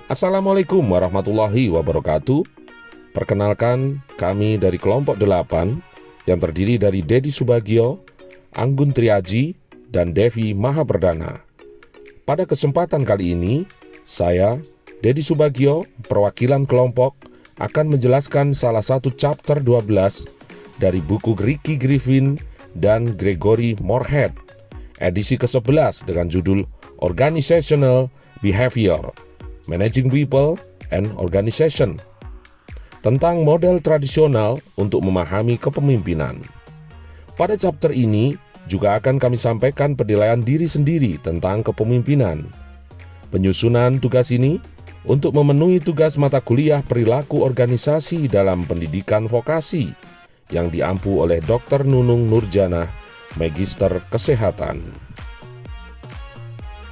Assalamualaikum warahmatullahi wabarakatuh. Perkenalkan, kami dari kelompok 8 yang terdiri dari Dedi Subagio, Anggun Triaji, dan Devi Mahaperdana. Pada kesempatan kali ini, saya, Dedi Subagio, perwakilan kelompok, akan menjelaskan salah satu chapter 12 dari buku Ricky Griffin dan Gregory Moorhead, edisi ke-11 dengan judul Organizational Behavior, Managing People and Organization, tentang model tradisional untuk memahami kepemimpinan. Pada chapter ini juga akan kami sampaikan penilaian diri sendiri tentang kepemimpinan. Penyusunan tugas ini untuk memenuhi tugas mata kuliah perilaku organisasi dalam pendidikan vokasi yang diampu oleh Dr. Nunung Nurjanah, Magister Kesehatan.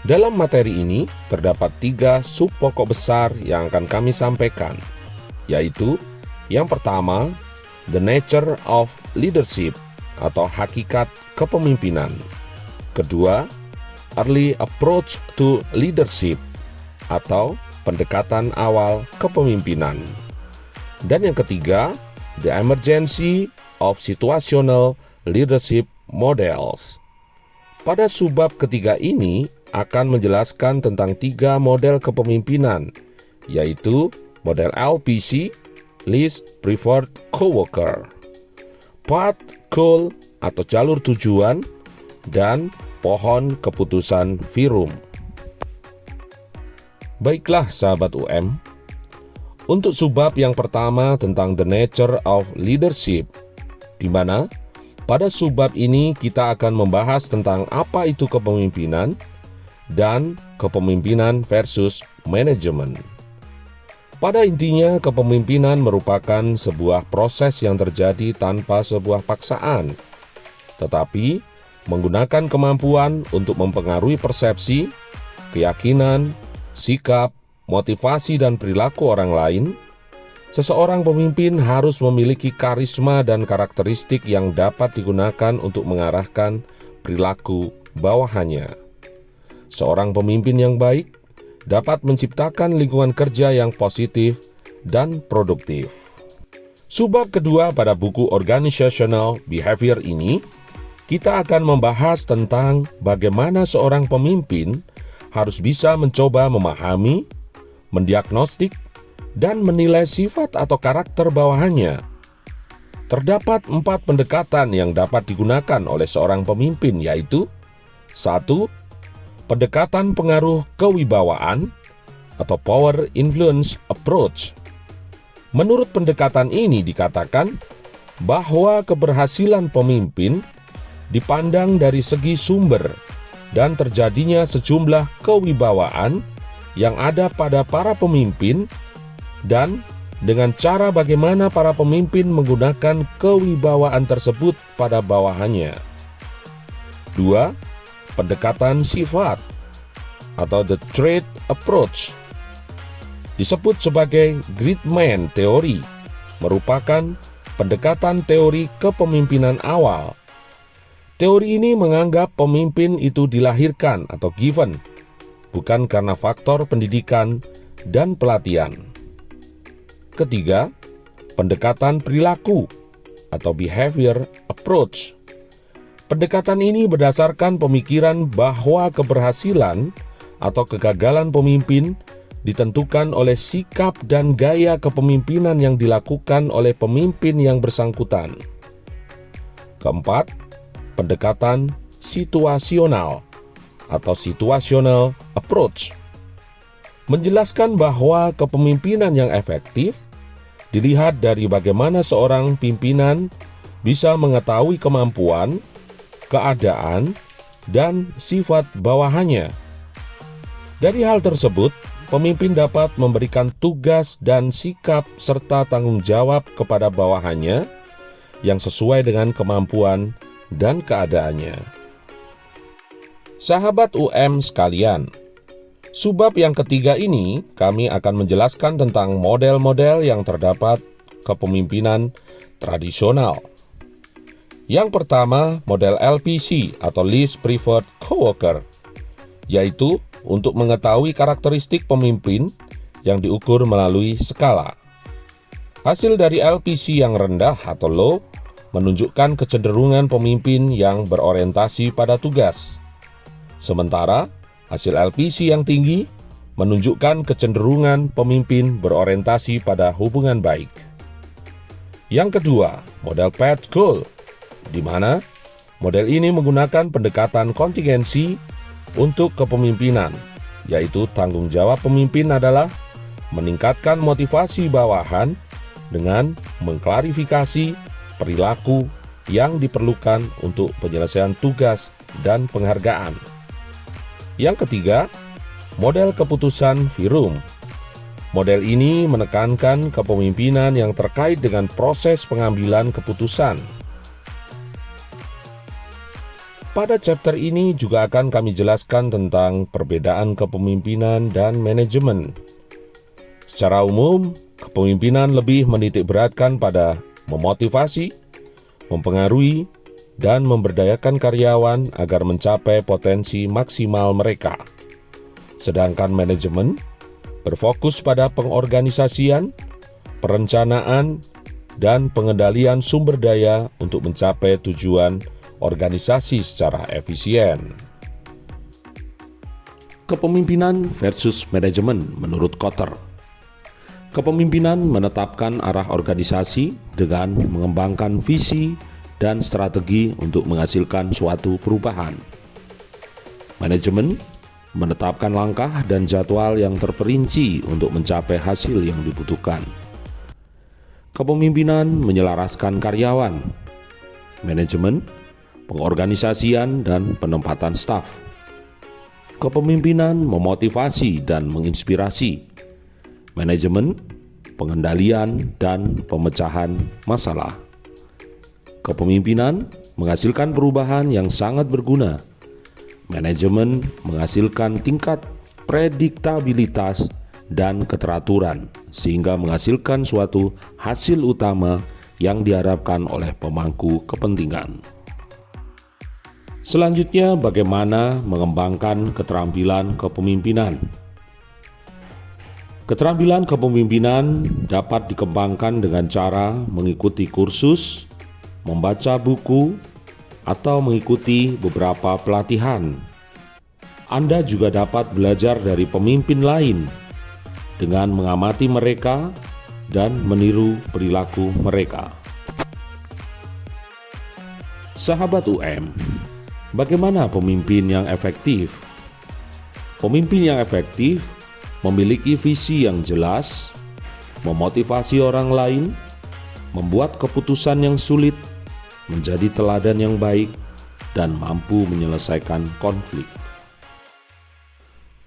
Dalam materi ini terdapat 3 sub pokok besar yang akan kami sampaikan, yaitu yang pertama, the nature of leadership atau hakikat kepemimpinan. Kedua, early approach to leadership atau pendekatan awal kepemimpinan. Dan yang ketiga, the emergency of situational leadership models. Pada subbab ketiga ini akan menjelaskan tentang 3 model kepemimpinan, yaitu model LPC, Least Preferred Coworker, Path Goal atau jalur tujuan, dan pohon keputusan Virum. Baiklah sahabat UM, untuk subbab yang pertama tentang the nature of leadership, di mana pada subbab ini kita akan membahas tentang apa itu kepemimpinan dan kepemimpinan versus manajemen. Pada intinya, kepemimpinan merupakan sebuah proses yang terjadi tanpa sebuah paksaan, tetapi menggunakan kemampuan untuk mempengaruhi persepsi, keyakinan, sikap, motivasi, dan perilaku orang lain. Seseorang pemimpin harus memiliki karisma dan karakteristik yang dapat digunakan untuk mengarahkan perilaku bawahannya. Seorang pemimpin yang baik dapat menciptakan lingkungan kerja yang positif dan produktif. Subbab kedua pada buku Organizational Behavior ini, kita akan membahas tentang bagaimana seorang pemimpin harus bisa mencoba memahami, mendiagnostik, dan menilai sifat atau karakter bawahannya. Terdapat 4 pendekatan yang dapat digunakan oleh seorang pemimpin, yaitu 1. Pendekatan pengaruh kewibawaan atau Power Influence Approach. Menurut pendekatan ini dikatakan bahwa keberhasilan pemimpin dipandang dari segi sumber dan terjadinya sejumlah kewibawaan yang ada pada para pemimpin dan dengan cara bagaimana para pemimpin menggunakan kewibawaan tersebut pada bawahannya. 2. Pendekatan sifat atau the trait approach, disebut sebagai Gridman Theory, merupakan pendekatan teori kepemimpinan awal. Teori ini menganggap pemimpin itu dilahirkan atau given, bukan karena faktor pendidikan dan pelatihan. Ketiga, pendekatan perilaku atau behavior approach. Pendekatan ini berdasarkan pemikiran bahwa keberhasilan atau kegagalan pemimpin ditentukan oleh sikap dan gaya kepemimpinan yang dilakukan oleh pemimpin yang bersangkutan. Keempat, pendekatan situasional atau situational approach, menjelaskan bahwa kepemimpinan yang efektif dilihat dari bagaimana seorang pimpinan bisa mengetahui kemampuan, keadaan, dan sifat bawahannya. Dari hal tersebut, pemimpin dapat memberikan tugas dan sikap serta tanggung jawab kepada bawahannya yang sesuai dengan kemampuan dan keadaannya. Sahabat UM sekalian, subbab yang ketiga ini kami akan menjelaskan tentang model-model yang terdapat kepemimpinan tradisional. Yang pertama, model LPC atau Least Preferred Coworker, yaitu untuk mengetahui karakteristik pemimpin yang diukur melalui skala. Hasil dari LPC yang rendah atau low menunjukkan kecenderungan pemimpin yang berorientasi pada tugas. Sementara hasil LPC yang tinggi menunjukkan kecenderungan pemimpin berorientasi pada hubungan baik. Yang kedua, model PAT Goal, di mana model ini menggunakan pendekatan kontingensi untuk kepemimpinan, yaitu tanggung jawab pemimpin adalah meningkatkan motivasi bawahan dengan mengklarifikasi perilaku yang diperlukan untuk penyelesaian tugas dan penghargaan. Yang ketiga, model keputusan Virum. Model ini menekankan kepemimpinan yang terkait dengan proses pengambilan keputusan. Pada chapter ini juga akan kami jelaskan tentang perbedaan kepemimpinan dan manajemen. Secara umum, kepemimpinan lebih menitik beratkan pada memotivasi, mempengaruhi, dan memberdayakan karyawan agar mencapai potensi maksimal mereka. Sedangkan manajemen berfokus pada pengorganisasian, perencanaan, dan pengendalian sumber daya untuk mencapai tujuan organisasi secara efisien. Kepemimpinan versus manajemen menurut Kotter. Kepemimpinan menetapkan arah organisasi dengan mengembangkan visi dan strategi untuk menghasilkan suatu perubahan. Manajemen menetapkan langkah dan jadwal yang terperinci untuk mencapai hasil yang dibutuhkan. Kepemimpinan menyelaraskan karyawan. Manajemen, pengorganisasian dan penempatan staf. Kepemimpinan memotivasi dan menginspirasi. Manajemen, pengendalian dan pemecahan masalah. Kepemimpinan menghasilkan perubahan yang sangat berguna. Manajemen menghasilkan tingkat prediktabilitas dan keteraturan sehingga menghasilkan suatu hasil utama yang diharapkan oleh pemangku kepentingan. Selanjutnya, bagaimana mengembangkan keterampilan kepemimpinan? Keterampilan kepemimpinan dapat dikembangkan dengan cara mengikuti kursus, membaca buku, atau mengikuti beberapa pelatihan. Anda juga dapat belajar dari pemimpin lain dengan mengamati mereka dan meniru perilaku mereka. Sahabat UM, bagaimana pemimpin yang efektif? Pemimpin yang efektif memiliki visi yang jelas, memotivasi orang lain, membuat keputusan yang sulit, menjadi teladan yang baik, dan mampu menyelesaikan konflik.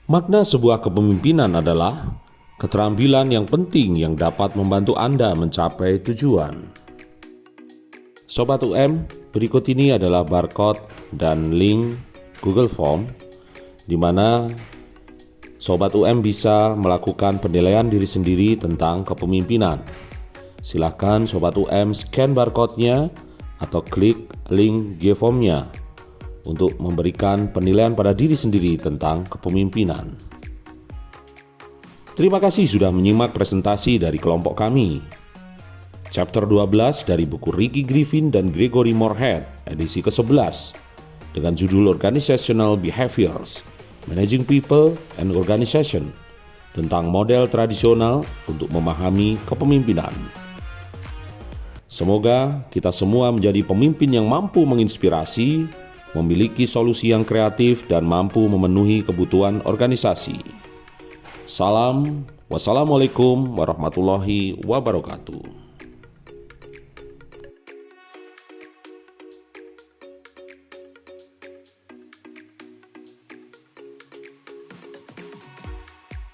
Makna sebuah kepemimpinan adalah keterampilan yang penting yang dapat membantu Anda mencapai tujuan. Sobat UM, berikut ini adalah barcode dan link Google Form di mana Sobat UM bisa melakukan penilaian diri sendiri tentang kepemimpinan. Silakan Sobat UM scan barcode-nya atau klik link G-Form-nya untuk memberikan penilaian pada diri sendiri tentang kepemimpinan. Terima kasih sudah menyimak presentasi dari kelompok kami. Chapter 12 dari buku Ricky Griffin dan Gregory Moorhead, edisi ke-11, dengan judul Organizational Behaviors, Managing People and Organization, tentang model tradisional untuk memahami kepemimpinan. Semoga kita semua menjadi pemimpin yang mampu menginspirasi, memiliki solusi yang kreatif, dan mampu memenuhi kebutuhan organisasi. Salam, wassalamualaikum warahmatullahi wabarakatuh.